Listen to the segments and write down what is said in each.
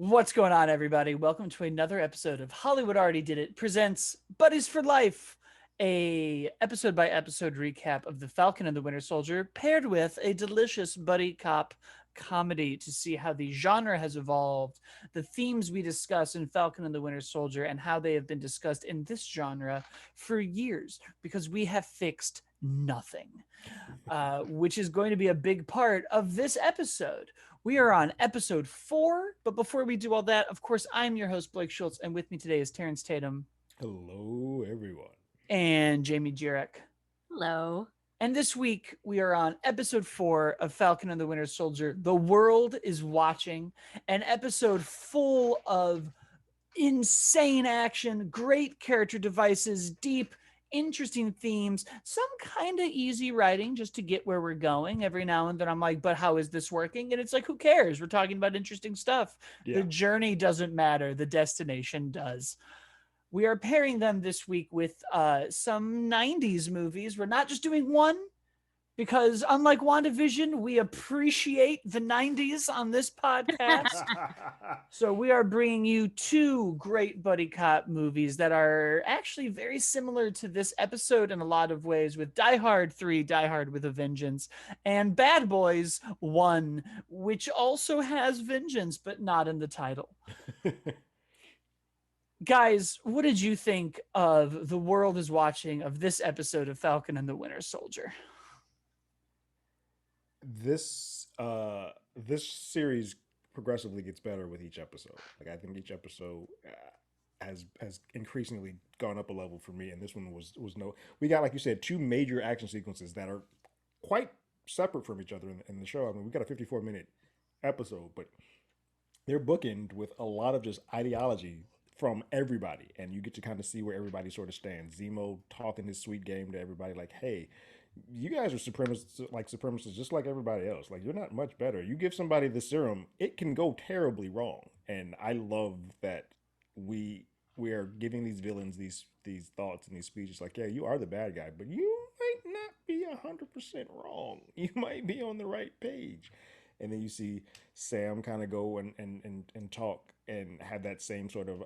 What's going on, everybody? Welcome to another episode of Hollywood Already Did It presents Buddies for Life, a episode by episode recap of The Falcon and the Winter Soldier, paired with a delicious buddy cop comedy to see how the genre has evolved, the themes we discuss in Falcon and the Winter Soldier, and how they have been discussed in this genre for years, because we have fixed nothing, which is going to be a big part of this episode. We are on episode 4, but before we do all that, of course, I'm your host, Blake Schultz, and with me today is Terrence Tatum. Hello, everyone. And Jamie Jurek. Hello. And this week, we are on episode 4 of Falcon and the Winter Soldier. The world is watching, an episode full of insane action, great character devices, deep, interesting themes, some kind of easy writing just to get where we're going. Every now and then I'm like, but how is this working? And it's like, who cares? We're talking about interesting stuff. Yeah. The journey doesn't matter. The destination does. We are pairing them this week with some 90s movies. We're not just doing one, because unlike WandaVision, we appreciate the 90s on this podcast. So we are bringing you 2 great buddy cop movies that are actually very similar to this episode in a lot of ways, with Die Hard 3, Die Hard with a Vengeance, and Bad Boys 1, which also has vengeance, but not in the title. Guys, what did you think of The World is Watching, of this episode of Falcon and the Winter Soldier? This series progressively gets better with each episode. Like, I think each episode has increasingly gone up a level for me, and this one was no. We got, like you said, 2 major action sequences that are quite separate from each other in the show. I mean, we got a 54-minute episode, but they're bookended with a lot of just ideology from everybody, and you get to kind of see where everybody sort of stands. Zemo talking his sweet game to everybody, like, hey, you guys are supremacists just like everybody else. Like, you're not much better. You give somebody the serum, it can go terribly wrong. And I love that we are giving these villains these thoughts and these speeches like, yeah, you are the bad guy, but you might not be 100% wrong. You might be on the right page. And then you see Sam kind of go and talk and have that same sort of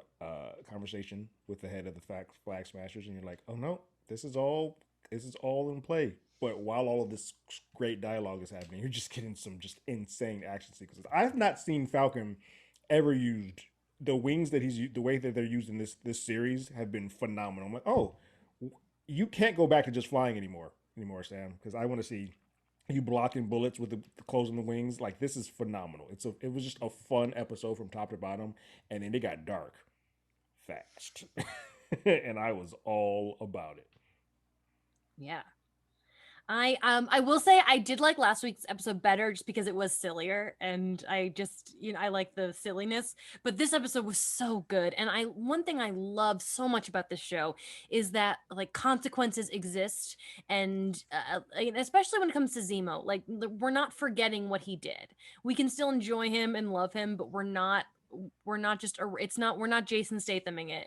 conversation with the head of the Flag Smashers, and you're like, oh no, this is all in play. But while all of this great dialogue is happening, you're just getting some just insane action sequences. I have not seen Falcon ever used. The wings that the way that they're used in this series have been phenomenal. I'm like, oh, you can't go back to just flying anymore, Sam, because I want to see you blocking bullets with the closing the wings. Like, this is phenomenal. It was just a fun episode from top to bottom, and then it got dark fast, and I was all about it. Yeah. I will say I did like last week's episode better just because it was sillier, and I just, I like the silliness, but this episode was so good. And one thing I love so much about this show is that, like, consequences exist, and especially when it comes to Zemo, like, we're not forgetting what he did. We can still enjoy him and love him, but we're not we're not Jason Stathaming it.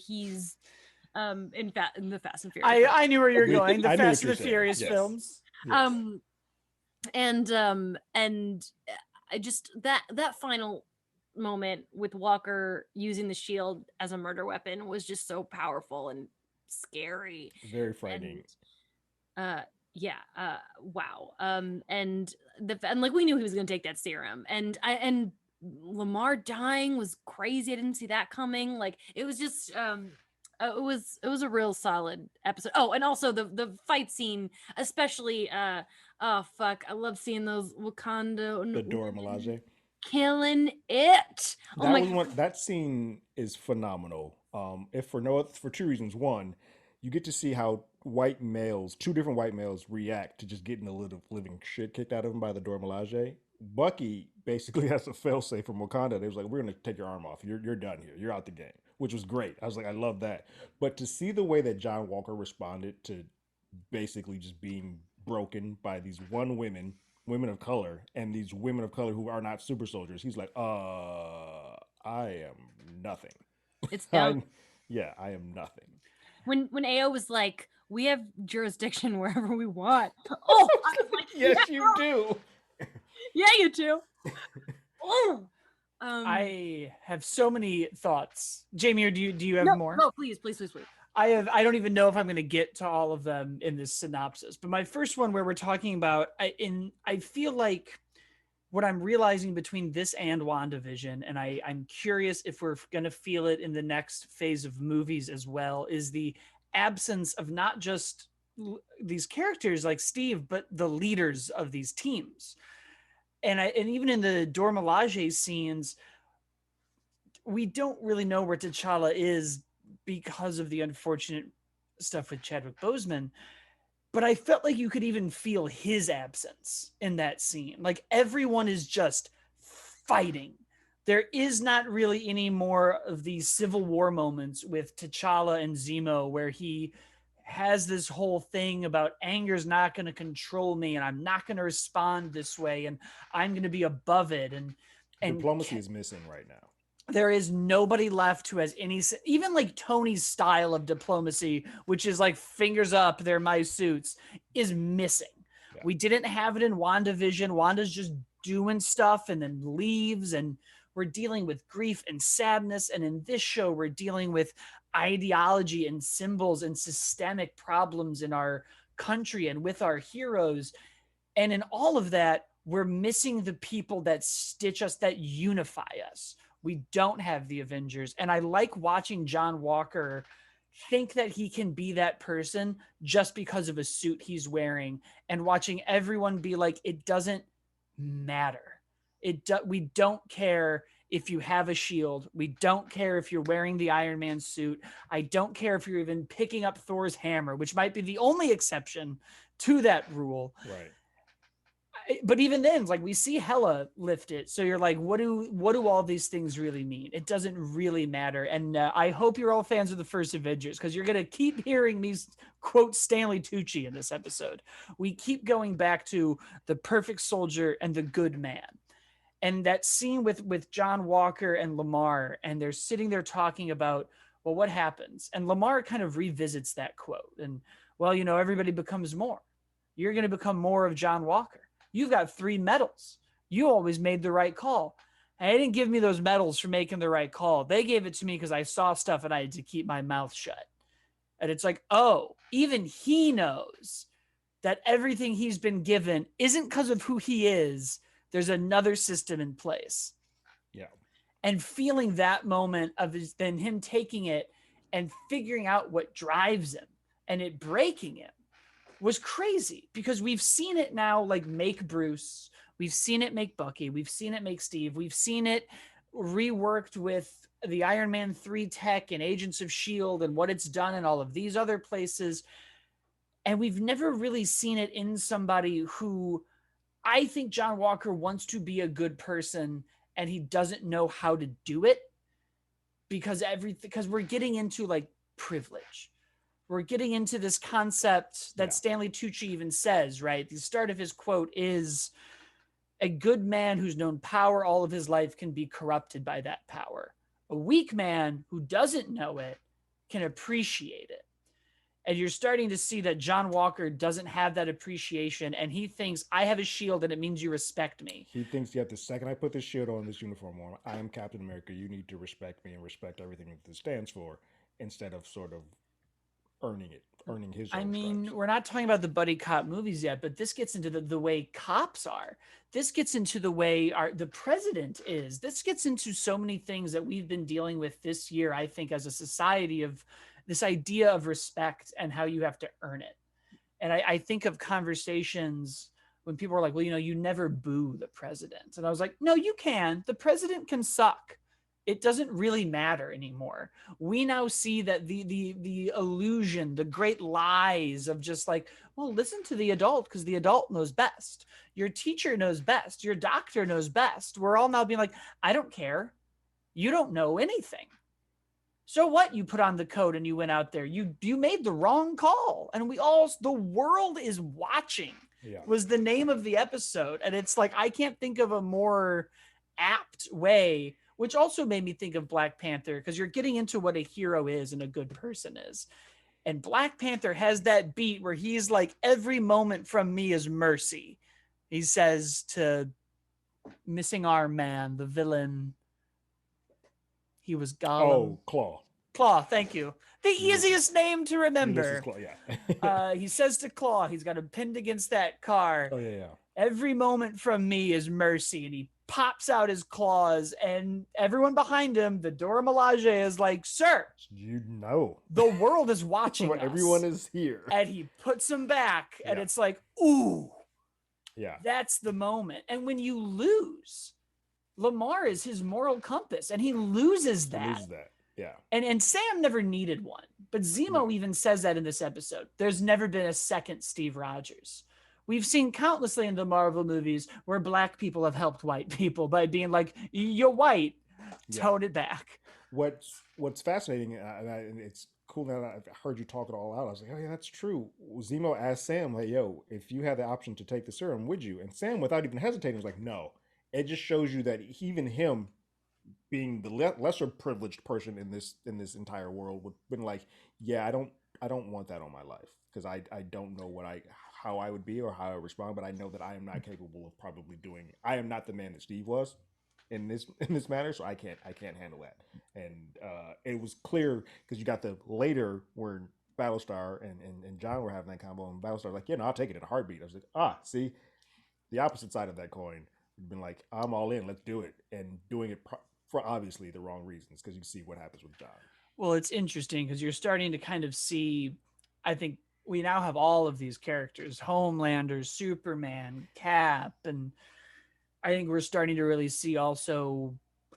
He's in the Fast and Furious. I knew where you're going. The Fast and the Furious films. Yes. And I just that final moment with Walker using the shield as a murder weapon was just so powerful and scary. Very frightening. And, wow. And like, we knew he was going to take that serum, and Lamar dying was crazy. I didn't see that coming. Like, it was just it was a real solid episode. Oh, and also the fight scene, especially I love seeing those Wakanda, the Dora Milaje killing it. That scene is phenomenal. If for 2 reasons. One, you get to see how 2 different white males react to just getting the living shit kicked out of them by the Dora Milaje. Bucky basically has a failsafe from Wakanda. They was like, we're going to take your arm off. You're done here. You're out the game, which was great. I was like, I love that. But to see the way that John Walker responded to basically just being broken by these women of color, and these women of color who are not super soldiers, he's like, I am nothing. It's down. I am nothing. When AO was like, we have jurisdiction wherever we want. Oh, I was like, yes, you do. Yeah, you do. Oh, I have so many thoughts. Jamie, or do you have No, more? no, please, please, please, please. I don't even know if I'm going to get to all of them in this synopsis. But my first one, where we're talking about, I feel like what I'm realizing between this and WandaVision, and I'm curious if we're going to feel it in the next phase of movies as well, is the absence of not just these characters like Steve, but the leaders of these teams. And even in the Dora Milaje scenes, we don't really know where T'Challa is because of the unfortunate stuff with Chadwick Boseman. But I felt like you could even feel his absence in that scene. Like everyone is just fighting. There is not really any more of these Civil War moments with T'Challa and Zemo where he has this whole thing about anger's not going to control me and I'm not going to respond this way and I'm going to be above it. And Diplomacy is missing right now. there is nobody left who has any, even like Tony's style of diplomacy, which is like fingers up, they're my suits, is missing. Yeah. We didn't have it in WandaVision. Wanda's just doing stuff and then leaves, and we're dealing with grief and sadness. And in this show, we're dealing with ideology and symbols and systemic problems in our country and with our heroes. And in all of that, we're missing the people that stitch us, that unify us. We don't have the Avengers. And I like watching John Walker think that he can be that person just because of a suit he's wearing, and watching everyone be like, it doesn't matter. We don't care if you have a shield. We don't care if you're wearing the Iron Man suit. I don't care if you're even picking up Thor's hammer, which might be the only exception to that rule. Right. But even then, like, we see Hela lift it. So you're like, what do all these things really mean? It doesn't really matter. And I hope you're all fans of the first Avengers, because you're going to keep hearing me quote Stanley Tucci in this episode. We keep going back to the perfect soldier and the good man. And that scene with John Walker and Lamar, and they're sitting there talking about, well, what happens? And Lamar kind of revisits that quote. And, well, everybody becomes more. You're going to become more of John Walker. You've got 3 medals. You always made the right call. And they didn't give me those medals for making the right call. They gave it to me because I saw stuff and I had to keep my mouth shut. And it's like, oh, even he knows that everything he's been given isn't because of who he is. There's another system in place. Yeah. And feeling that moment of then him taking it and figuring out what drives him and it breaking him was crazy, because we've seen it now, like, make Bruce. We've seen it make Bucky. We've seen it make Steve. We've seen it reworked with the Iron Man 3 tech and Agents of S.H.I.E.L.D. and what it's done in all of these other places. And we've never really seen it in somebody who, I think John Walker wants to be a good person and he doesn't know how to do it, because we're getting into like privilege. We're getting into this concept that Stanley Tucci even says, right? The start of his quote is, a good man who's known power all of his life can be corrupted by that power. A weak man who doesn't know it can appreciate it. And you're starting to see that John Walker doesn't have that appreciation, and he thinks, I have a shield and it means you respect me. He thinks, yeah, the second I put this shield on, this uniform on, I am Captain America. You need to respect me and respect everything that this stands for, instead of sort of earning his own stripes. We're not talking about the buddy cop movies yet, but this gets into the way cops are. This gets into the way the president is. This gets into so many things that we've been dealing with this year, I think, as a society, of this idea of respect and how you have to earn it. And I think of conversations when people are like, well, you never boo the president. And I was like, no, you can. The president can suck. It doesn't really matter anymore. We now see that the illusion, the great lies of just like, well, listen to the adult because the adult knows best. Your teacher knows best. Your doctor knows best. We're all now being like, I don't care. You don't know anything. So what? You put on the coat and you went out there. You made the wrong call. And the world is watching was the name of the episode. And it's like, I can't think of a more apt way, which also made me think of Black Panther, because you're getting into what a hero is and a good person is. And Black Panther has that beat where he's like, every moment from me is mercy. He says to Missing Arm Man, the villain, He was Gollum. Oh, Claw. Claw, thank you. The easiest name to Ulysses remember. Claw. Yeah. He says to Claw, he's got him pinned against that car. Oh yeah. Every moment from me is mercy. And he pops out his claws, and everyone behind him, the Dora Milaje, is like, sir, You know. the world is watching us. Everyone is here. And he puts him back, and Yeah. it's like, ooh, Yeah. that's the moment. And when you lose, Lamar is his moral compass, and he loses that. He loses that. Yeah. And Sam never needed one. But Zemo even says that in this episode. There's never been a second Steve Rogers. We've seen countlessly in the Marvel movies where black people have helped white people by being like, you're white, tone it back. What's fascinating, and it's cool that I've heard you talk it all out. I was like, oh yeah, that's true. Zemo asked Sam, like, yo, if you had the option to take the serum, would you? And Sam, without even hesitating, was like, no. It just shows you that even him, being the lesser privileged person in this entire world, would been like, yeah, I don't want that on my life, because I don't know how I would be or how I would respond, but I know that I am not capable of probably doing. I am not the man that Steve was in this matter, so I can't handle that. And it was clear because you got the later where Battlestar and John were having that combo, and Battlestar was like, yeah, no, I'll take it in a heartbeat. I was like, see, the opposite side of that coin would been like, I'm all in, let's do it, and doing it for obviously the wrong reasons, because you see what happens with John. Well, it's interesting because you're starting to kind of see, I think we now have all of these characters, Homelander, Superman, Cap, and I think we're starting to really see also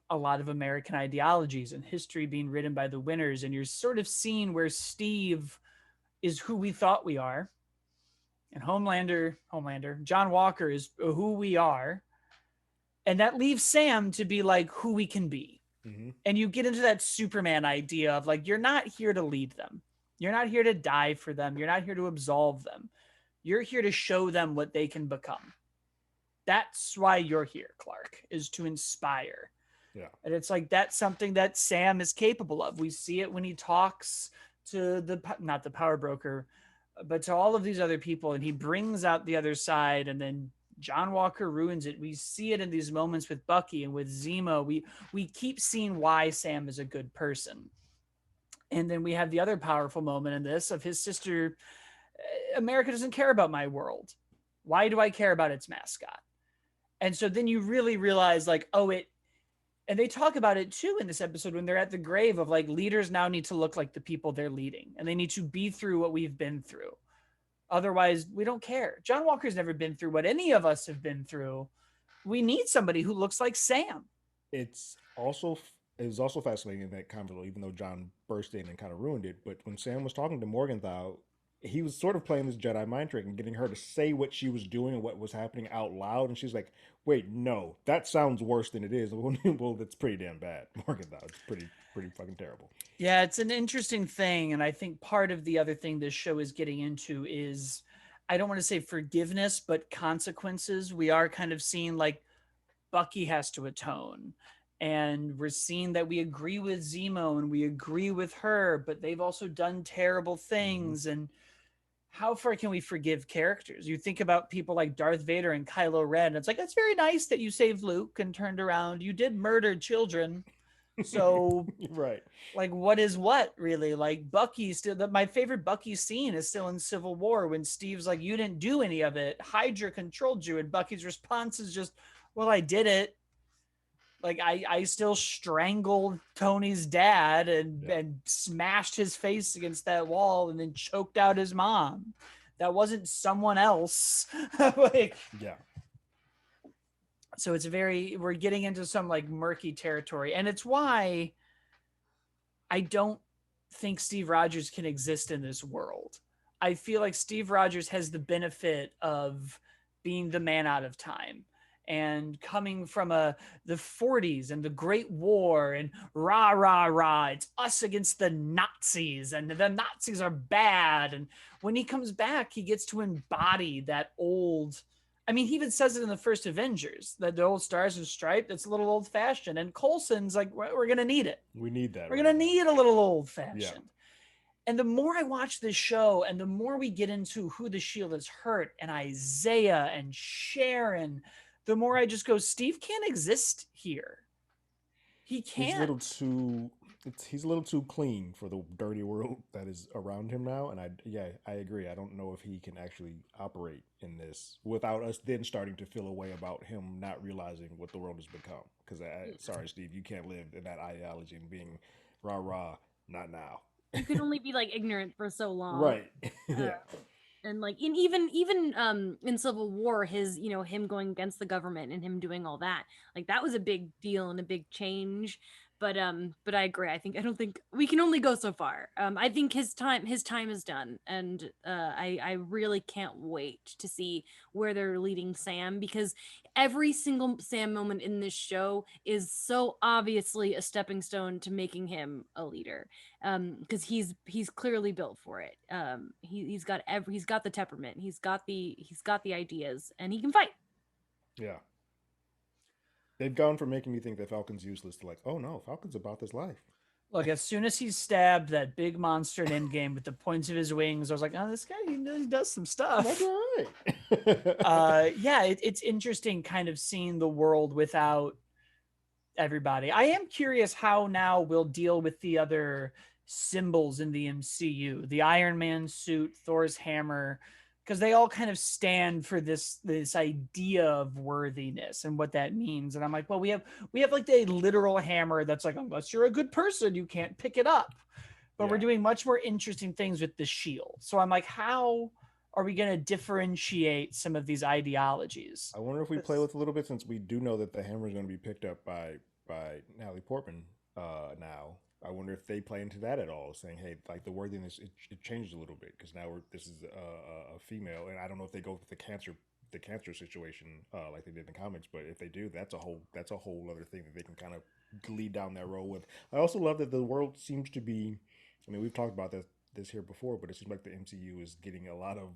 a lot of American ideologies and history being written by the winners. And you're sort of seeing where Steve is who we thought we are, and Homelander, John Walker is who we are. And that leaves Sam to be like who we can be. Mm-hmm. And you get into that Superman idea of like, you're not here to lead them. You're not here to die for them. You're not here to absolve them. You're here to show them what they can become. That's why you're here, Clark, is to inspire. Yeah. And it's like, that's something that Sam is capable of. We see it when he talks to not the power broker, but to all of these other people, and he brings out the other side, and then John Walker ruins it. We see it in these moments with Bucky and with Zemo. We keep seeing why Sam is a good person. And then we have the other powerful moment in this of his sister, America doesn't care about my world. Why do I care about its mascot? And so then you really realize like, and they talk about it too in this episode when they're at the grave of like, leaders now need to look like the people they're leading, and they need to be through what we've been through. Otherwise, we don't care. John Walker's never been through what any of us have been through. We need somebody who looks like Sam. It was also fascinating in that convo, even though John burst in and kind of ruined it. But when Sam was talking to Morgenthau, he was sort of playing this Jedi mind trick and getting her to say what she was doing and what was happening out loud. And she's like, wait, no, that sounds worse than it is. Well, that's pretty damn bad. Morgenthau, it's pretty fucking terrible. Yeah, it's an interesting thing. And I think part of the other thing this show is getting into is, I don't want to say forgiveness, but consequences. We are kind of seeing like Bucky has to atone. And we're seeing that we agree with Zemo and we agree with her, but they've also done terrible things. Mm-hmm. And how far can we forgive characters? You think about people like Darth Vader and Kylo Ren. It's like, that's very nice that you saved Luke and turned around. You did murder children. So, right. Like, what is what, really? Like, Bucky still, my favorite Bucky scene is still in Civil War when Steve's like, you didn't do any of it. Hydra controlled you. And Bucky's response is just, well, I did it. Like, I still strangled Tony's dad and smashed his face against that wall and then choked out his mom. That wasn't someone else. Like, yeah. So it's we're getting into some like murky territory. And it's why I don't think Steve Rogers can exist in this world. I feel like Steve Rogers has the benefit of being the man out of time. And coming from the 40s and the Great War and rah, rah, rah, it's us against the Nazis and the Nazis are bad. And when he comes back, he gets to embody that old, I mean, he even says it in the first Avengers, that the old Stars and Stripes, that's a little old fashioned. And Coulson's like, we're going to need it. We need that. We're going to need a little old fashioned. Yeah. And the more I watch this show and the more we get into who the Shield has hurt and Isaiah and Sharon, the more I just go, Steve can't exist here. He He's a little can't. too. He's a little too clean for the dirty world that is around him now, and I agree. I don't know if he can actually operate in this without us then starting to feel a way about him not realizing what the world has become. Because sorry, Steve, you can't live in that ideology and being rah rah. Not now. You can only be like ignorant for so long. Right. Yeah. And like even in Civil War, his him going against the government and him doing all that, like that was a big deal and a big change. But I agree. I don't think we can only go so far. I think his time is done, and I really can't wait to see where they're leading Sam, because every single Sam moment in this show is so obviously a stepping stone to making him a leader, because he's clearly built for it. He's got the temperament, he's got the ideas, and he can fight. Yeah. They've gone from making me think that Falcon's useless to like, oh no, Falcon's about this life. Look, as soon as he stabbed that big monster in Endgame with the points of his wings, I was like, oh, this guy, he does some stuff. That's right. Yeah, it's interesting kind of seeing the world without everybody. I am curious how now we'll deal with the other symbols in the MCU, the Iron Man suit, Thor's hammer, because they all kind of stand for this idea of worthiness and what that means. And I'm like, well, we have like the literal hammer that's like, unless you're a good person, you can't pick it up. But we're doing much more interesting things with the shield. So I'm like, how are we going to differentiate some of these ideologies? I wonder if we play with a little bit, since we do know that the hammer is going to be picked up by Natalie Portman now. I wonder if they play into that at all, saying, "Hey, like the worthiness, it changed a little bit because now this is a female," and I don't know if they go with the cancer situation like they did in the comics, but if they do, that's a whole other thing that they can kind of lead down that road with. I also love that the world seems to be. I mean, we've talked about this here before, but it seems like the MCU is getting a lot of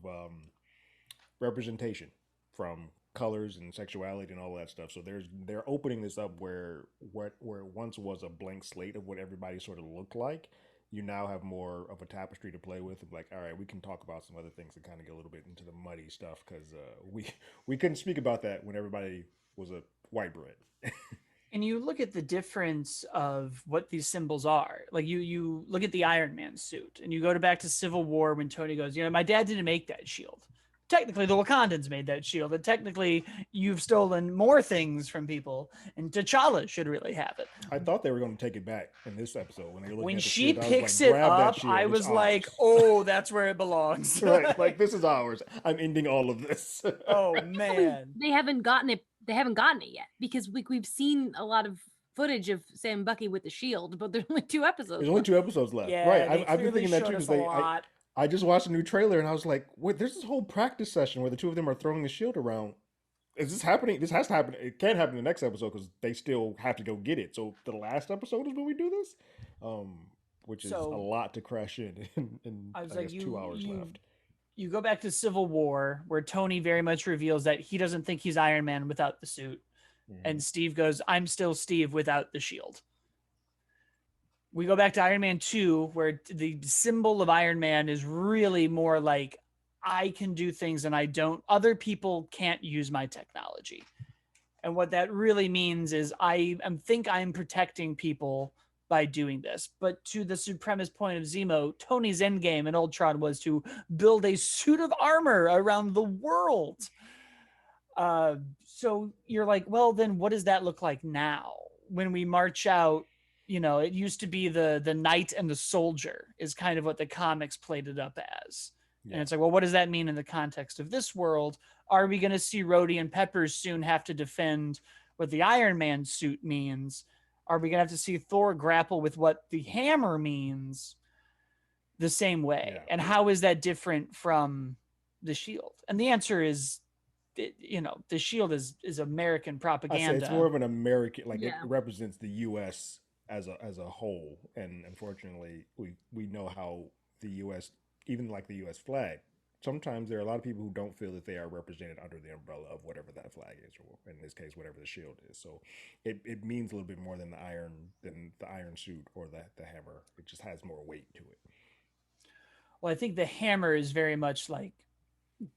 representation from colors and sexuality and all that stuff. So they're opening this up where once was a blank slate of what everybody sort of looked like. You now have more of a tapestry to play with. Like, all right, we can talk about some other things and kind of get a little bit into the muddy stuff because we couldn't speak about that when everybody was a white bread. And you look at the difference of what these symbols are. Like you look at the Iron Man suit and you go back to Civil War when Tony goes, my dad didn't make that shield. Technically, the Wakandans made that shield, and technically, you've stolen more things from people, and T'Challa should really have it. I thought they were going to take it back in this episode when she picks it up. I was like, "Oh, that's where it belongs." Right, like this is ours. I'm ending all of this. Oh man, they haven't gotten it. They haven't gotten it yet because we've seen a lot of footage of Sam and Bucky with the shield, but there's only 2 episodes. There's only 2 episodes left. Yeah, right. I've been thinking that too because I just watched a new trailer and I was like, wait, there's this whole practice session where the 2 of them are throwing the shield around. Is this happening? This has to happen. It can't happen in the next episode because they still have to go get it. So the last episode is when we do this, which is a lot to crash in. And I was like, 2 hours left. You go back to Civil War where Tony very much reveals that he doesn't think he's Iron Man without the suit. Mm-hmm. And Steve goes, I'm still Steve without the shield. We go back to Iron Man 2, where the symbol of Iron Man is really more like, I can do things and other people can't use my technology. And what that really means is I think I'm protecting people by doing this. But to the supremacist point of Zemo, Tony's endgame in Ultron was to build a suit of armor around the world. So you're like, well, then what does that look like now? When we march out, it used to be the knight and the soldier is kind of what the comics played it up as. Yeah. And it's like, well, what does that mean in the context of this world? Are we going to see Rhodey and Peppers soon have to defend what the Iron Man suit means? Are we going to have to see Thor grapple with what the hammer means the same way? Yeah. And how is that different from the shield? And the answer is, the shield is American propaganda. It's more of an American, it represents the U.S. as a whole, and unfortunately we know how the US, even like the US flag, sometimes there are a lot of people who don't feel that they are represented under the umbrella of whatever that flag is, or in this case whatever the shield is. So it means a little bit more than the iron suit or the hammer. It just has more weight to it. Well, I think the hammer is very much like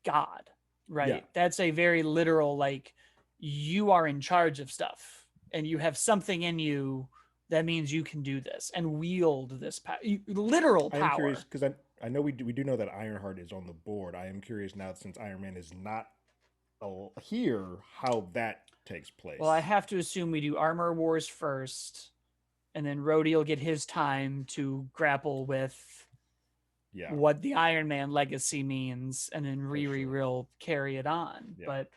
God, right? Yeah. That's a very literal, like, you are in charge of stuff and you have something in you that means you can do this and wield this literal I am curious power. because I know we do know that Ironheart is on the board. I am curious now since Iron Man is not here how that takes Well, I place. have to assume we do Armor Wars first, and then Rhodey will get his time to grapple with Yeah, what the Iron Man legacy means, and then for Riri sure. will carry it on. Yeah. But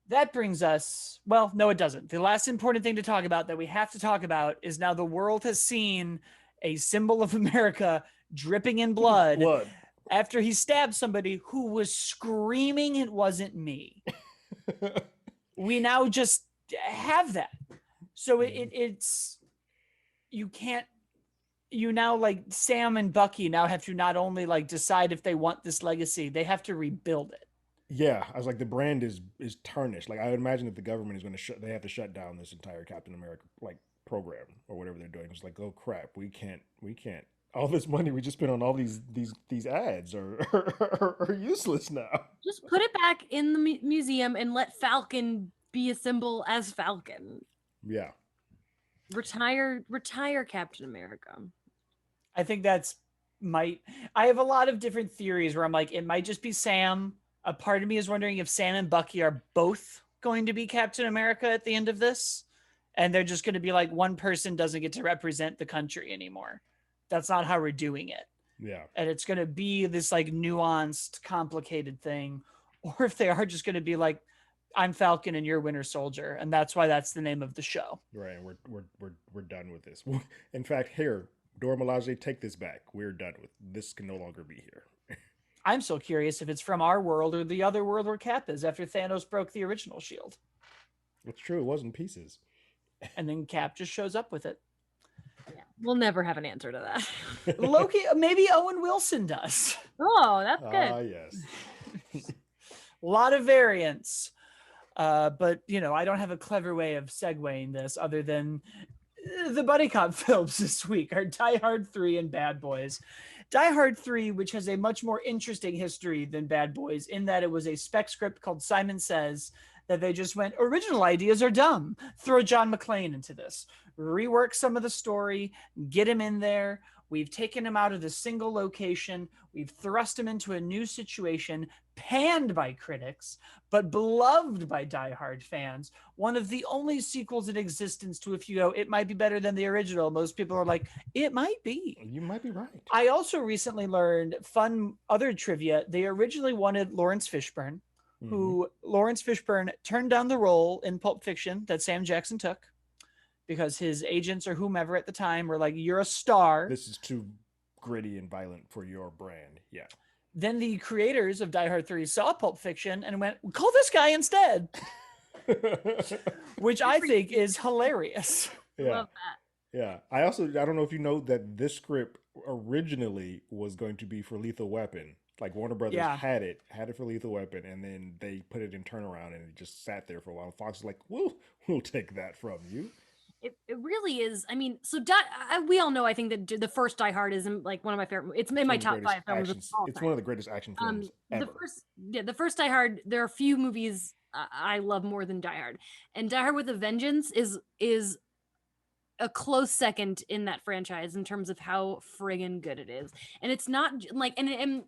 that brings us, well, no, it doesn't. The last important thing to talk about that we have to talk about is now the world has seen a symbol of America dripping in blood Blood. after he stabbed somebody who was screaming it wasn't me. We now just have that. So it's, you can't, you now, like, Sam and Bucky now have to not only like decide if they want this legacy, they have to rebuild it. Yeah, I was like the brand is tarnished. Like I would imagine that the government is going to they have to shut down this entire Captain America like program or whatever they're doing. It's like, oh crap, we can't. All this money we just spent on all these ads are useless now. Just put it back in the museum and let Falcon be a symbol as Falcon. Yeah, Retire Captain America. I think that's I have a lot of different theories where I'm like, it might just be Sam. A part of me is wondering if Sam and Bucky are both going to be Captain America at the end of this. And they're just going to be like, one person doesn't get to represent the country anymore. That's not how we're doing it. yeah. And it's going to be this like nuanced, complicated thing. Or if they are just going to be like, I'm Falcon and you're Winter Soldier. And that's why that's the name of the show. Right, and we're done with this. In fact, here, Dora Milaje, take this back. We're done with this. Can no longer be here. I'm so curious if it's from our world or the other world where Cap is after Thanos broke the original shield. It's true. It was in pieces. And then Cap just shows up with it. Yeah, we'll never have an answer to that. Loki, maybe Owen Wilson does. Oh, that's good. Yes. A lot of variants. But, you know, I don't have a clever way of segueing this other than the buddy cop films this week are Die Hard 3 and Bad Boys. Die Hard 3, which has a much more interesting history than Bad Boys, in that it was a spec script called Simon Says, that they just went, original ideas are dumb. Throw John McClane into this. Rework some of the story, get him in there. We've taken him out of the single location. We've thrust him into a new situation, panned by critics, but beloved by diehard fans. One of the only sequels in existence to, if you go, it might be better than the original, most people are like, it might be. You might be right. I also recently learned fun other trivia. They originally wanted Lawrence Fishburne, who Lawrence Fishburne turned down the role in Pulp Fiction that Sam Jackson took because his agents or whomever at the time were like, you're a star. This is too gritty and violent for your brand. Yeah. Then the creators of Die Hard 3 saw Pulp Fiction and went, call this guy instead, which I think is hilarious. Yeah. Love that. Yeah. I don't know if you know that this script originally was going to be for Lethal Weapon. Like Warner Brothers had it for Lethal Weapon, and then they put it in turnaround, and it just sat there for a while. Fox was like, "We'll take that from you." It really is. I mean, so we all know. I think that the first Die Hard is like one of my favorite. It's in my top 5 films of all time. It's one of the greatest action films ever. The first Die Hard. There are a few movies I love more than Die Hard, and Die Hard with a Vengeance is a close second in that franchise in terms of how friggin' good it is. And it's not like, and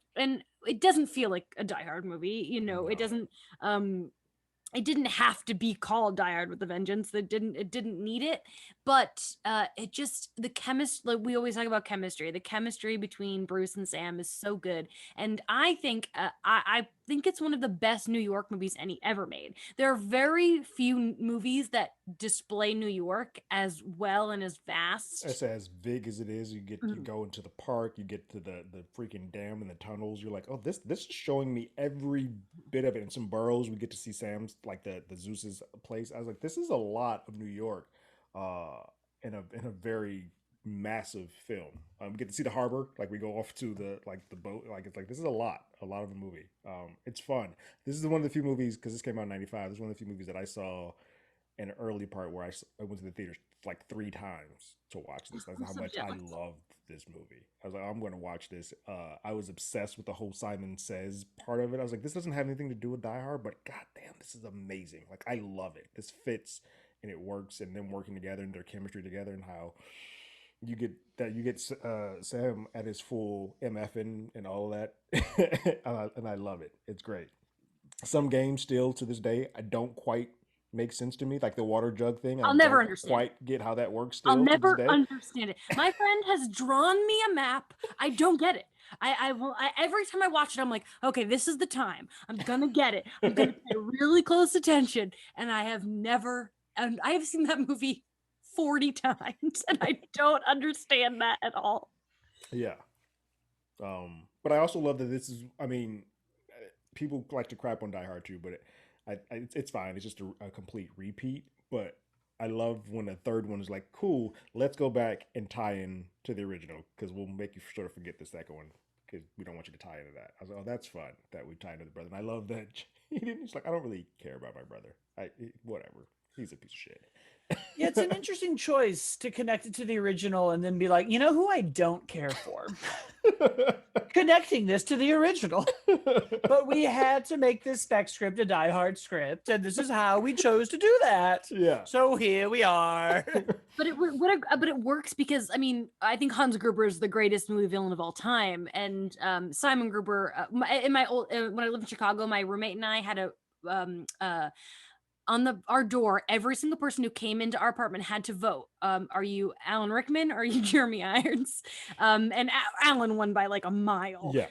it doesn't feel like a Die Hard movie, you know. No. It doesn't it didn't have to be called Die Hard with a Vengeance. It didn't need it, but it just, the chemistry, like we always talk about chemistry. The chemistry between Bruce and Sam is so good, and I think I think it's one of the best New York movies ever made. There are very few movies that display New York as well and as vast. It's as big as it is. You go into the park, you get to the freaking dam and the tunnels. You're like, oh, this is showing me every bit of it. And some boroughs, we get to see Sam's, like the Zeus's place. I was like, this is a lot of New York in a very massive film. We get to see the harbor, like we go off to the boat, like it's like this is a lot of the movie. It's fun. This is one of the few movies, because this came out in '95. This is one of the few movies that I saw in an early part where I went to the theater like 3 times to watch this. That's how much I loved this movie. I was like, I'm going to watch this. I was obsessed with the whole Simon Says part of it. I was like, this doesn't have anything to do with Die Hard, but goddamn, this is amazing. Like, I love it. This fits and it works, and them working together and their chemistry together, and how you get Sam at his full MFing and all of that, and I love it. It's great. Some games still to this day I don't quite make sense to me, like the water jug thing. I I'll never don't understand. quite get how that works I'll still to this never day. understand it. My friend has drawn me a map. I don't get it. Every time I watch it, I'm like, okay, this is the time. I'm gonna get it. I'm gonna pay really close attention. And I have never, and I have seen that movie 40 times, and I don't understand that at all. Yeah. But I also love that this is. I mean, people like to crap on Die Hard too, but it's fine. It's just a complete repeat. But I love when a third one is like, cool. Let's go back and tie in to the original because we'll make you sort of forget the second one because we don't want you to tie into that. I was like, oh, that's fun that we tie into the brother. And I love that he didn't. He's like, I don't really care about my brother. Whatever. He's a piece of shit. Yeah, it's an interesting choice to connect it to the original and then be like, you know who I don't care for? Connecting this to the original. But we had to make this spec script a Die Hard script, and this is how we chose to do that. Yeah. So here we are. But it works because, I mean, I think Hans Gruber is the greatest movie villain of all time, and Simon Gruber. When I lived in Chicago, my roommate and I had on our door, every single person who came into our apartment had to vote. Are you Alan Rickman or are you Jeremy Irons? And Alan won by like a mile. Yeah.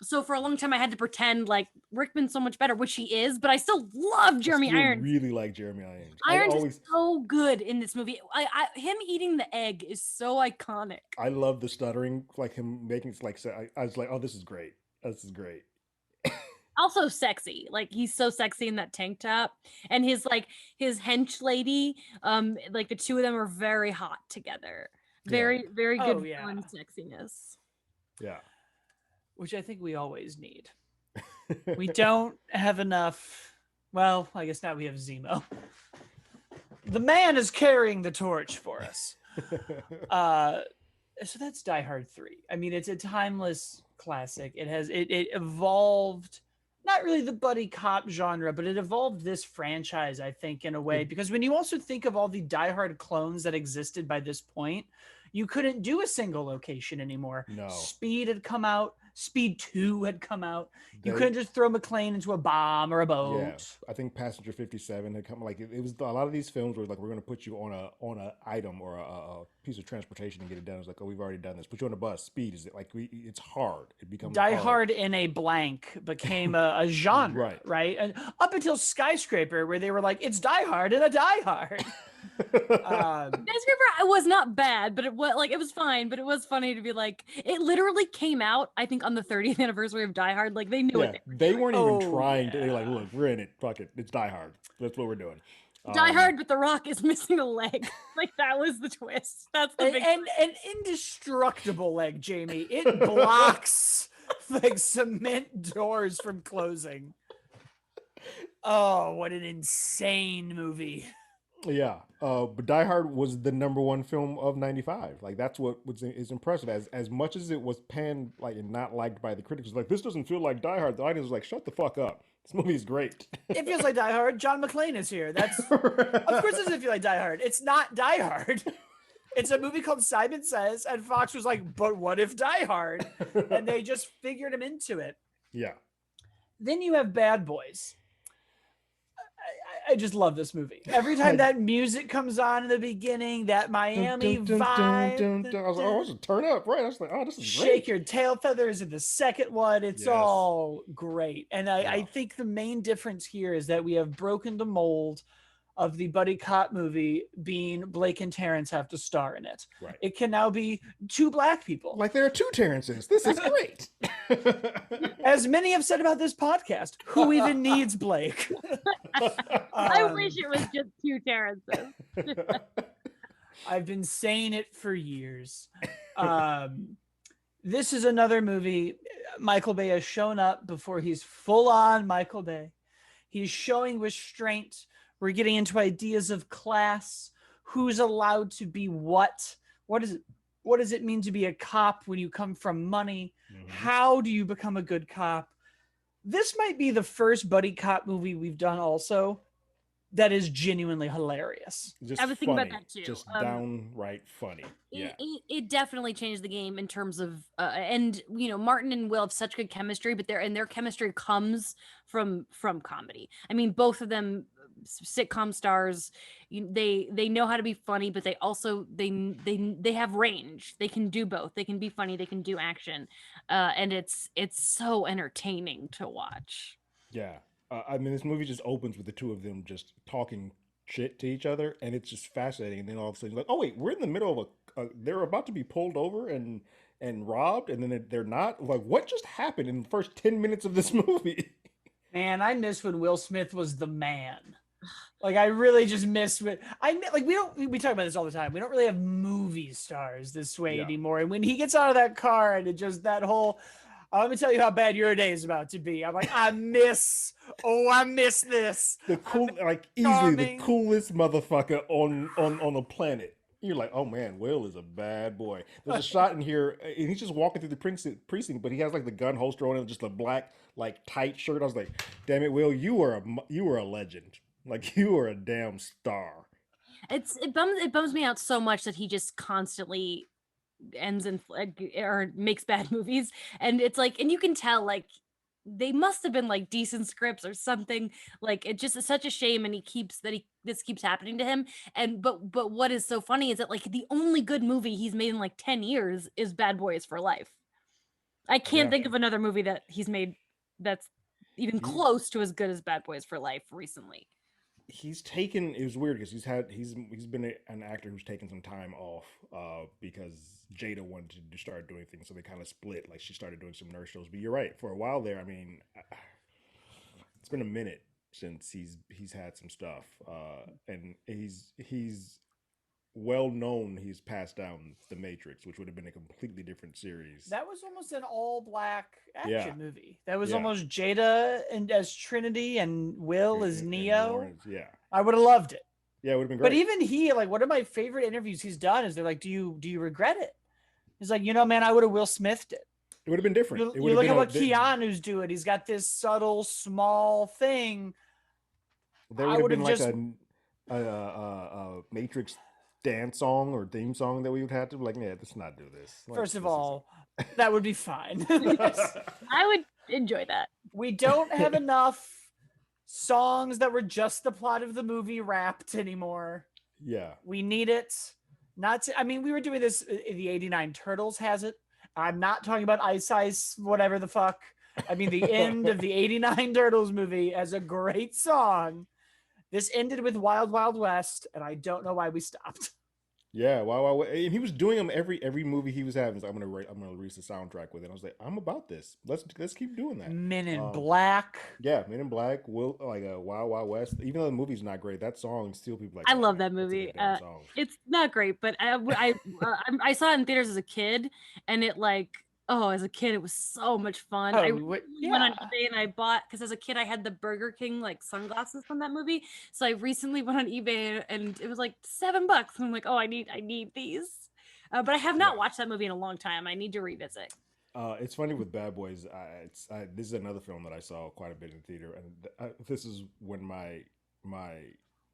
So for a long time, I had to pretend like Rickman's so much better, which he is, but I still love Jeremy Irons. Really like Jeremy Irons. Irons is so good in this movie. Him eating the egg is so iconic. I love the stuttering, like him making it like. I was like, oh, this is great. This is great. Also sexy, like he's so sexy in that tank top, and his hench lady, like the two of them are very hot together. Very good fun sexiness. Yeah, which I think we always need. We don't have enough. Well, I guess now we have Zemo. The man is carrying the torch for us. So that's Die Hard 3. I mean, it's a timeless classic. It evolved. Not really the buddy cop genre, but it evolved this franchise, I think, in a way. Because when you also think of all the Die Hard clones that existed by this point, you couldn't do a single location anymore. No. Speed had come out. Speed 2 had come out. You couldn't just throw McClane into a bomb or a boat. Yeah, I think Passenger 57 had come. Like it was a lot of these films were like, we're going to put you on a item or a piece of transportation and get it done. It's like, oh, we've already done this. Put you on a bus. Speed is it like it's hard. It becomes Die Hard in a blank became a genre, right? And up until Skyscraper, where they were like, it's Die Hard in a Die Hard. Skyscraper was not bad, but it was fine. But it was funny to be like, it literally came out, I think, on the 30th anniversary of Die Hard. Like they knew it. They weren't even trying to. They're like, look, we're in it. Fuck it. It's Die Hard. That's what we're doing. Die Hard, but The Rock is missing a leg. Like that was the twist. That's the big and an indestructible leg, Jamie. It blocks like cement doors from closing. Oh, what an insane movie. Yeah, but Die Hard was the #1 film of '95. Like that's what is impressive. As much as it was panned like and not liked by the critics, like this doesn't feel like Die Hard. The audience was like, "Shut the fuck up! This movie is great." It feels like Die Hard. John McClane is here. That's of course it doesn't feel like Die Hard. It's not Die Hard. It's a movie called Simon Says, and Fox was like, "But what if Die Hard?" And they just figured him into it. Yeah. Then you have Bad Boys. I just love this movie. Every time that music comes on in the beginning, that Miami vibe. I was like, oh, turn up, right? I was like, oh, this is great. Shake your tail feathers in the second one. It's all great. And I think the main difference here is that we have broken the mold of the buddy cop movie being Blake and Terrence have to star in it. Right. It can now be two black people. Like there are two Terrences. This is great. As many have said about this podcast, who even needs Blake? I wish it was just two Terrences. I've been saying it for years. This is another movie. Michael Bay has shown up before he's full on Michael Bay. He's showing restraint. We're getting into ideas of class. Who's allowed to be what? What does it mean to be a cop when you come from money? Mm-hmm. How do you become a good cop? This might be the first buddy cop movie we've done also that is genuinely hilarious. Just I was thinking about funny, that too. just downright funny. Yeah, It definitely changed the game in terms of and Martin and Will have such good chemistry, but their chemistry comes from comedy. I mean, both of them sitcom stars. They know how to be funny, but they also they have range. They can do both. They can be funny. They can do action, and it's so entertaining to watch. yeah. I mean, this movie just opens with the two of them just talking shit to each other, and it's just fascinating. And then all of a sudden, you're like, oh wait, we're in the middle of they're about to be pulled over and robbed, and then they're not. Like, what just happened in the first 10 minutes of this movie? Man, I miss when Will Smith was the man. Like, I really just miss what we talk about this all the time. We don't really have movie stars this way Yeah. anymore. And when he gets out of that car and it just that whole, let me tell you how bad your day is about to be. I'm like, I miss this. The cool, like easily the coolest motherfucker on the planet. You're like, oh man, Will is a bad boy. There's a shot in here, and he's just walking through the precinct, but he has like the gun holster on and just a black like tight shirt. I was like, damn it, Will, you are a legend. Like, you are a damn star. It bums me out so much that he just constantly ends in or makes bad movies, and it's like, and you can tell like they must have been like decent scripts or something. Like, it just is such a shame, and this keeps happening to him. And but what is so funny is that like the only good movie he's made in like 10 years is Bad Boys for Life. I can't think of another movie that he's made that's even close to as good as Bad Boys for Life recently. He's taken, it was weird because he's been an actor who's taken some time off because Jada wanted to start doing things, so they kind of split. Like, she started doing some nurse shows, but you're right, for a while there, I mean, it's been a minute since he's had some stuff, and he's well known. He's passed down The Matrix, which would have been a completely different series. That was almost an all black action movie. That was Yeah. almost Jada and as Trinity and Will as Neo. Lawrence, yeah, I would have loved it. yeah, it would have been great. But even he, like, one of my favorite interviews he's done is they're like, do you regret it? He's like, man, I would have Will Smithed it. It would have been different. You look at what Keanu's doing. He's got this subtle, small thing. There would have been like a Matrix dance song or theme song that we would have to like, yeah, let's not do this. Like, first of all, that would be fine. I would enjoy that. We don't have enough songs that were just the plot of the movie wrapped anymore. Yeah. We need it. We were doing this, the 89 Turtles has it. I'm not talking about Ice, whatever the fuck. I mean, the end of the 89 Turtles movie has a great song. This ended with Wild Wild West, and I don't know why we stopped. Yeah, wow, and he was doing them every movie he was having. So I'm gonna release the soundtrack with it. I was like, I'm about this. Let's keep doing that. Men in Black. Yeah, Men in Black. Will like Wild Wild West. Even though the movie's not great, that song still people like. I love that movie. It's not great, but I saw it in theaters as a kid, and it like. Oh, as a kid, it was so much fun. I went on eBay and I bought, because as a kid, I had the Burger King like sunglasses from that movie. So I recently went on eBay and it was like $7. And I'm like, oh, I need these. But I have not watched that movie in a long time. I need to revisit. It's funny with Bad Boys. This is another film that I saw quite a bit in theater, and this is when my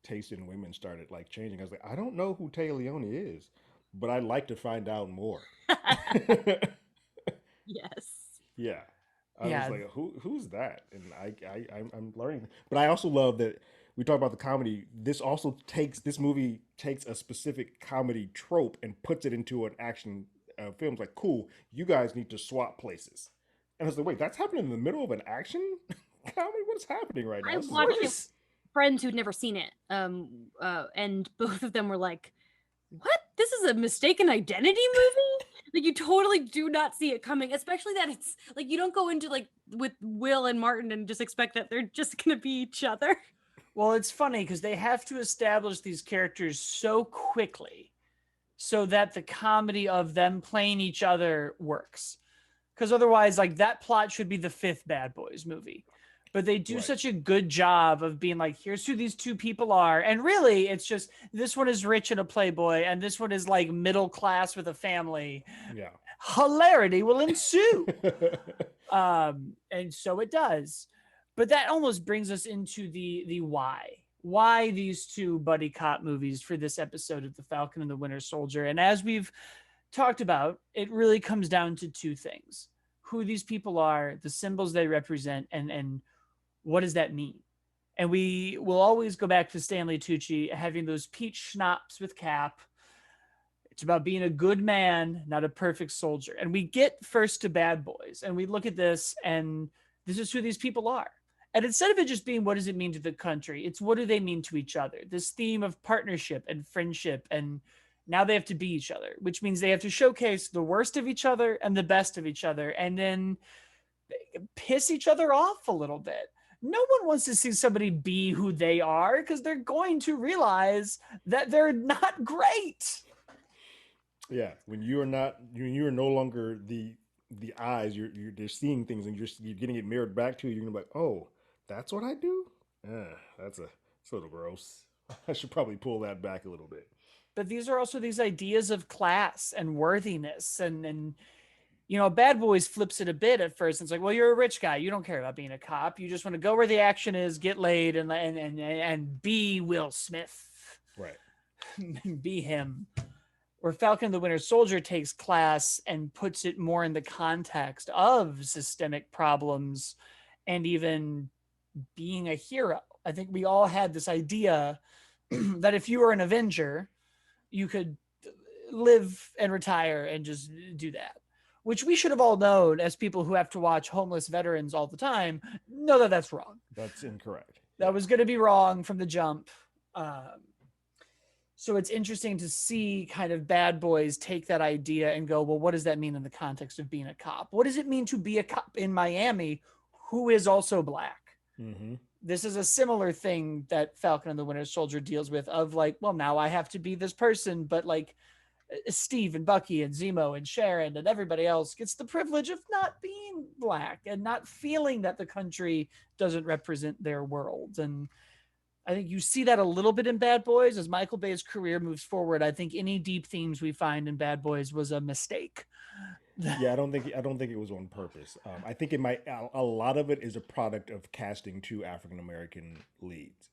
taste in women started like changing. I was like, I don't know who Taya Leone is, but I'd like to find out more. Yes. Yeah. I was like, who's that? And I'm learning. But I also love that we talk about the comedy. This movie takes a specific comedy trope and puts it into an action film. It's like, cool, you guys need to swap places. And I was like, wait, that's happening in the middle of an action comedy? What's happening right now? I watched it with friends who'd never seen it. And both of them were like, what? This is a mistaken identity movie? Like, you totally do not see it coming, especially that it's like, you don't go into like with Will and Martin and just expect that they're just gonna be each other. Well, it's funny because they have to establish these characters so quickly so that the comedy of them playing each other works. Because otherwise, like, that plot should be the 5th Bad Boys movie. But they do such a good job of being like, here's who these two people are. And really, it's just, this one is rich and a playboy, and this one is like middle class with a family. Yeah. Hilarity will ensue. And so it does. But that almost brings us into the why. why these two buddy cop movies for this episode of The Falcon and the Winter Soldier. And as we've talked about, it really comes down to two things: who these people are, the symbols they represent, and what does that mean? And we will always go back to Stanley Tucci having those peach schnapps with Cap. It's about being a good man, not a perfect soldier. And we get first to Bad Boys, and we look at this, and this is who these people are. And instead of it just being what does it mean to the country, it's what do they mean to each other? This theme of partnership and friendship, and now they have to be each other, which means they have to showcase the worst of each other and the best of each other, and then piss each other off a little bit. No one wants to see somebody be who they are because they're going to realize that they're not great. Yeah, when you are not, when you are no longer the eyes, they're seeing things and you're getting it mirrored back to you. You're gonna be like, oh, that's what I do. That's it's a little gross. I should probably pull that back a little bit. But these are also these ideas of class and worthiness, and Bad Boys flips it a bit at first. It's like, well, you're a rich guy, you don't care about being a cop, you just want to go where the action is, get laid, and be Will Smith, Right? be him. Where Falcon the Winter Soldier takes class and puts it more in the context of systemic problems and even being a hero. I think we all had this idea that if you were an Avenger, you could live and retire and just do that, which we should have all known as people who have to watch homeless veterans all the time. Know that that's wrong. That's incorrect. That was going to be wrong from the jump. So it's interesting to see kind of Bad Boys take that idea and go, well, what does that mean in the context of being a cop? What does it mean to be a cop in Miami who is also black? Mm-hmm. This is a similar thing that Falcon and the Winter Soldier deals with, of like, well, now I have to be this person, but like Steve and Bucky and Zemo and Sharon and everybody else gets the privilege of not being black and not feeling that the country doesn't represent their world. And I think you see that a little bit in Bad Boys as Michael Bay's career moves forward. I think any deep themes we find in Bad Boys was a mistake. Yeah, I don't think it was on purpose. I think it might. A lot of it is a product of casting two African American leads.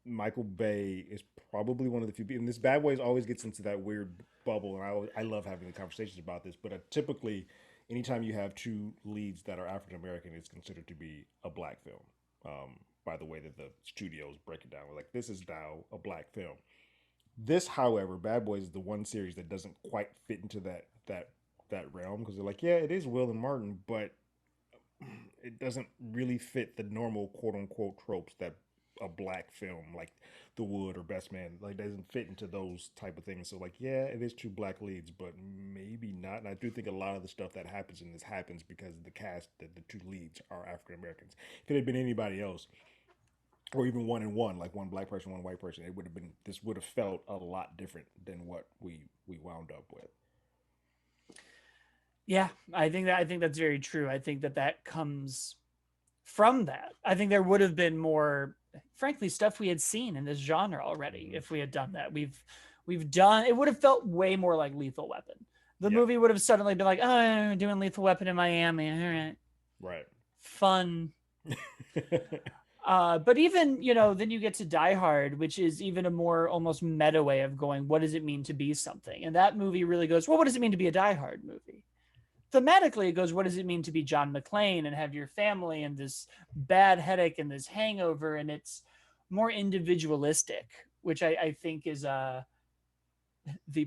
Michael Bay is probably one of the few people. And this Bad Boys always gets into that weird bubble, and I love having the conversations about this. But typically, anytime you have two leads that are African American, it's considered to be a black film. By the way that the studios break it down, we're like, this is now a black film. This, however, Bad Boys is the one series that doesn't quite fit into that realm, because they're like, yeah, it is Will and Martin, but it doesn't really fit the normal quote unquote tropes that a black film like The Wood or Best Man like doesn't fit into those type of things. So like, yeah, it is two black leads, but maybe not. And I do think a lot of the stuff that happens in this happens because the cast, that the two leads are African Americans. If it had been anybody else, or even one and one, like one black person, one white person, it would have been, this would have felt a lot different than what we wound up with. Yeah, I think that's very true. I think that comes from that. I think there would have been more, frankly, stuff we had seen in this genre already if we had done that. We've done, it would have felt way more like Lethal Weapon. The movie would have suddenly been like, oh, I'm doing Lethal Weapon in Miami. All right. Right. Fun. But even, then you get to Die Hard, which is even a more almost meta way of going, what does it mean to be something? And that movie really goes, well, what does it mean to be a Die Hard movie? Thematically, it goes, what does it mean to be John McClane and have your family and this bad headache and this hangover? And it's more individualistic, which I think is the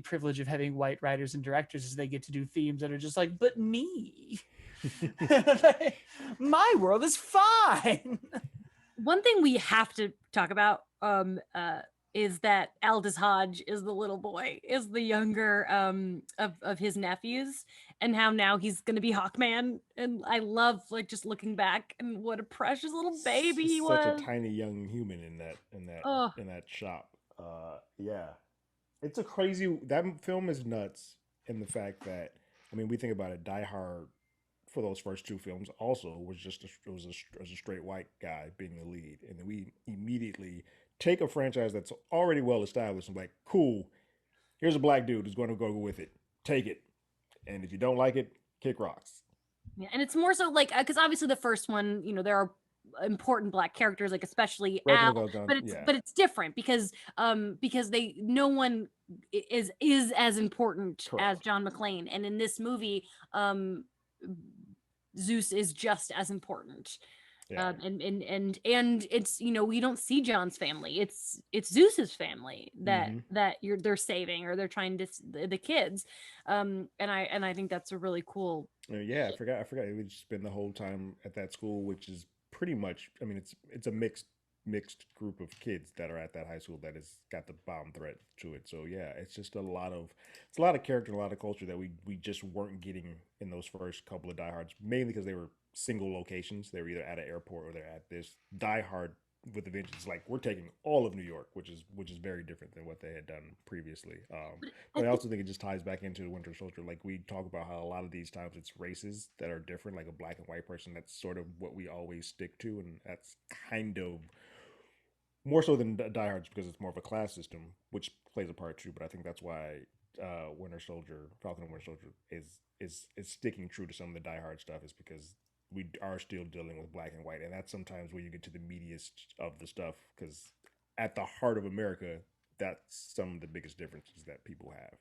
privilege of having white writers and directors, is they get to do themes that are just like, but me. My world is fine. One thing we have to talk about is that Aldous Hodge is the little boy, is the younger of his nephews, and how now he's going to be Hawkman. And I love just looking back and what a precious little baby he was. Such a tiny young human in that shop. Yeah, it's a crazy, that film is nuts in the fact that, I mean, we think about it, Die Hard for those first two films also was just a straight white guy being the lead, and then we immediately take a franchise that's already well established and like, cool, here's a black dude who's going to go with it, take it, and if you don't like it, kick rocks. Yeah, and it's more so because obviously the first one, there are important black characters, like especially Reginald Al, Valjean, but yeah, it's different because they no one is as important correct. as John McClane, and in this movie, um Zeus is just as important. Yeah. And it's, we don't see John's family. It's Zeus's family that Hmm. they're saving, or they're trying to the kids. And I think that's a really cool. Yeah, I forgot. He would spend the whole time at that school, which is pretty much. I mean, it's a mixed group of kids that are at that high school that has got the bomb threat to it. So yeah, it's just a lot of character and a lot of culture that we just weren't getting in those first couple of diehards, mainly because they were single locations. They were either at an airport or they're at this diehard with the Vengeance. Like we're taking all of New York, which is very different than what they had done previously. I But I think also think it just ties back into the Winter Soldier. Like we talk about how a lot of these times it's races that are different, like a black and white person. That's sort of what we always stick to, and that's kind of more so than diehards because it's more of a class system, which plays a part too. But I think that's why Winter Soldier, Falcon and Winter Soldier is sticking true to some of the diehard stuff, is because we are still dealing with black and white, and that's sometimes where you get to the meatiest of the stuff. Because at the heart of America, that's some of the biggest differences that people have.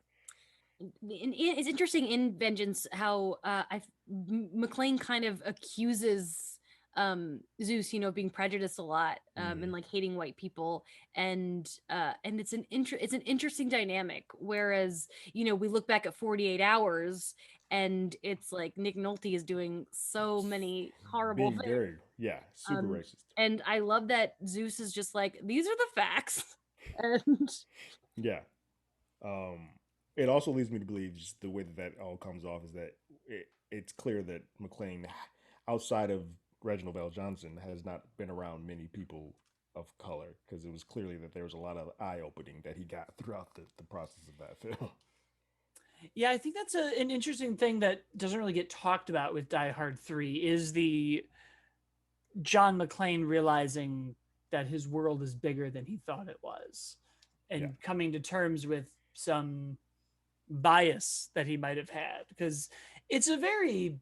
it's interesting in Vengeance how McLean kind of accuses Zeus, being prejudiced a lot, and Mm. like hating white people, and it's an interesting dynamic. Whereas, we look back at 48 Hours, and it's like Nick Nolte is doing so many horrible Being things. very, yeah, super Um, racist. and I love that Zeus is just like, these are the facts. And Yeah. Um, it also leads me to believe just the way that that all comes off is that it's clear that McLean, outside of Reginald Bell Johnson, has not been around many people of color, because it was clearly that there was a lot of eye opening that he got throughout the process of that film. Yeah, I think that's an interesting thing that doesn't really get talked about with Die Hard 3 is the John McClane realizing that his world is bigger than he thought it was, Yeah. and coming to terms with some bias that he might have had, because it's a very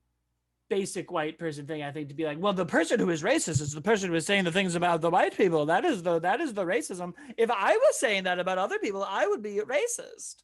basic white person thing, I think, to be like, well, the person who is racist is the person who is saying the things about the white people. That is the racism. If I was saying that about other people, I would be racist.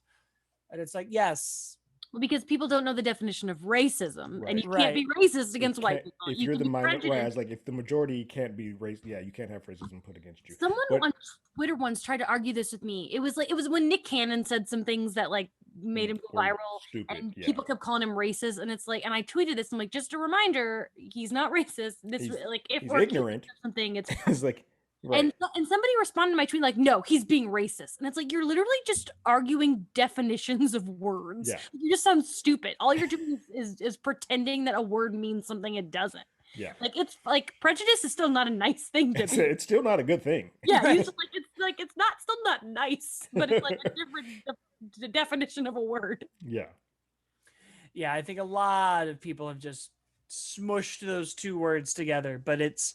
And it's like, yes, well, because people don't know the definition of racism, and Right. you can't right. be racist It against white can't people. if You you're can the be minor. Right, prejudiced. it's like if the majority can't be race. Yeah, you can't have racism put against you. Someone But on Twitter once tried to argue this with me. It was when Nick Cannon said some things that like made him go we're viral, stupid. and Yeah, people kept calling him racist. And it's like, and I tweeted this. I'm like, just a reminder, he's not racist. This he's like if he's we're accusing ignorant. of something, it's It's like and right. and somebody responded to my tweet like, no, he's being racist. And it's like, you're literally just arguing definitions of words. Yeah, You just sound stupid. All you're doing is pretending that a word means something it doesn't. yeah. Like, it's like prejudice is still not a nice thing to be. It's still not a good thing. Yeah, Right. it's not still not nice, but it's like a different definition of a word. Yeah, Yeah, I think a lot of people have just smushed those two words together, but it's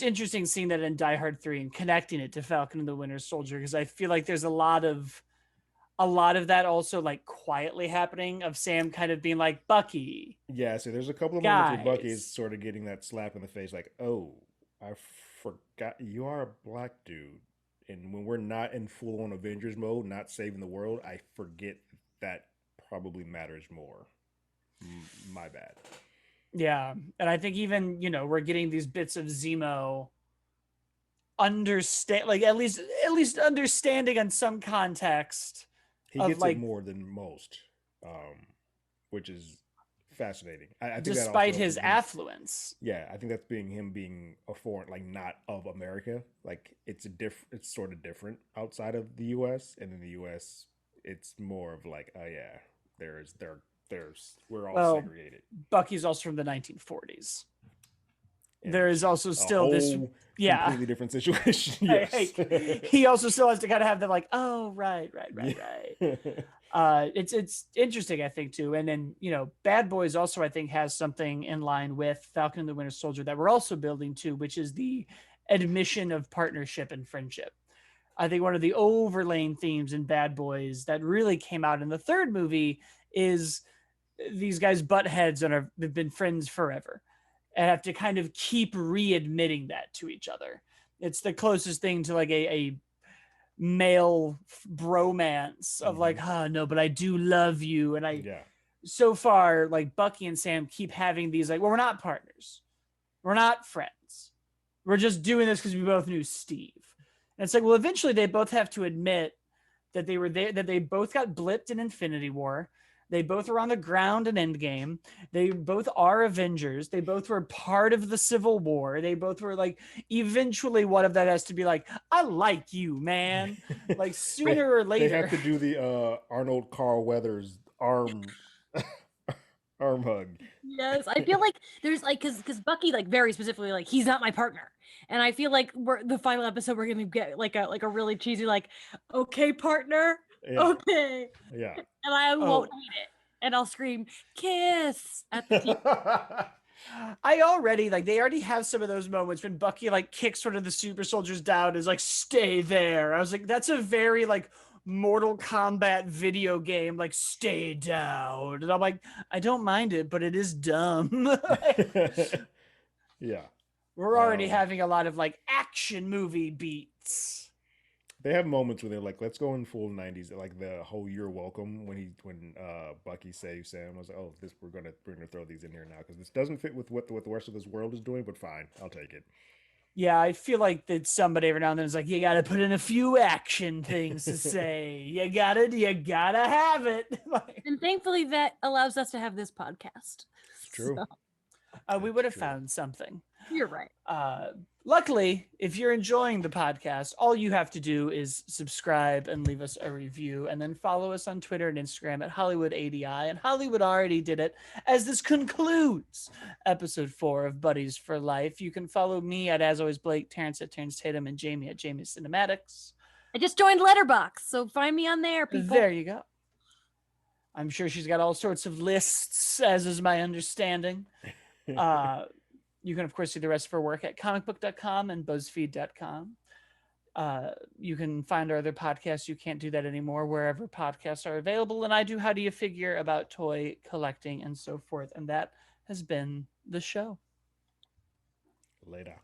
interesting seeing that in Die Hard 3 and connecting it to Falcon and the Winter Soldier, because I feel like there's a lot of that also like quietly happening, of Sam kind of being like, Bucky, yeah. So there's a couple of moments where Bucky is guys. sort of getting that slap in the face, like, "Oh, I forgot you are a black dude." And when we're not in full on Avengers mode, not saving the world, I forget that probably matters more. My bad. Yeah. And I think even, we're getting these bits of Zemo understand, like at least understanding on some context He of gets it like, more than most, um, which is fascinating. I think that also despite helps his with him. affluence. Yeah, I think that's being him being a foreign, like not of America. Like it's sort of different outside of the U.S. And in the U.S., it's more of like, oh yeah, there's we're all Well, segregated. Bucky's also from the 1940s. And There is it's also a still this, whole yeah. completely different situation. Yes. He also still has to kind of have that like, oh, right, right, right, Yeah. right. It's interesting, I think, too. And then, Bad Boys also, I think, has something in line with Falcon and the Winter Soldier that we're also building to, which is the admission of partnership and friendship. I think one of the overlaying themes in Bad Boys that really came out in the third movie is these guys butt heads and they've been friends forever. and have to kind of keep readmitting that to each other. It's the closest thing to like a male bromance of like, no, but I do love you. And Yeah. so far, like Bucky and Sam keep having these like, well, we're not partners. We're not friends. We're just doing this because we both knew Steve. And it's like, well, eventually they both have to admit that they were there, that they both got blipped in Infinity War. They both are on the ground in Endgame. They both are Avengers. They both were part of the Civil War. They both were like, eventually one of that has to be like, I like you, man. Like sooner or later. They have to do the Arnold Carl Weathers arm arm hug. Yes, I feel like there's like because Bucky like very specifically like he's not my partner, and I feel like we're the final episode we're gonna get like a really cheesy like okay partner, Yeah. okay, Yeah. and I won't hate it, and I'll scream kiss at the TV. I already like they already have some of those moments when Bucky like kicks one of the super soldiers down, is like stay there. I was like, that's a very like Mortal Kombat video game, like stay down. And I'm like, I don't mind it, but it is dumb. Yeah. We're already having a lot of like action movie beats. They have moments where they're like, let's go in full 90s, like the whole "You're Welcome" when Bucky saves Sam. I was like, oh, we're gonna throw these in here now because this doesn't fit with what the rest of this world is doing, but fine, I'll take it. Yeah, I feel like that somebody every now and then is like, you gotta put in a few action things to say. You gotta have it. And thankfully that allows us to have this podcast. It's true. So, we would have found something. You're right. Luckily, if you're enjoying the podcast, all you have to do is subscribe and leave us a review, and then follow us on Twitter and Instagram at HollywoodADI. And Hollywood already did it as this concludes episode 4 of Buddies for Life. You can follow me at As Always Blake, Terrence at Terrence Tatum, and Jamie at Jamie Cinematics. I just joined Letterboxd, so find me on there, people. There you go. I'm sure she's got all sorts of lists, as is my understanding. You can, of course, see the rest of her work at comicbook.com and BuzzFeed.com. You can find our other podcasts. You can't do that anymore wherever podcasts are available. And I do How Do You Figure about toy collecting and so forth. And that has been the show. Later.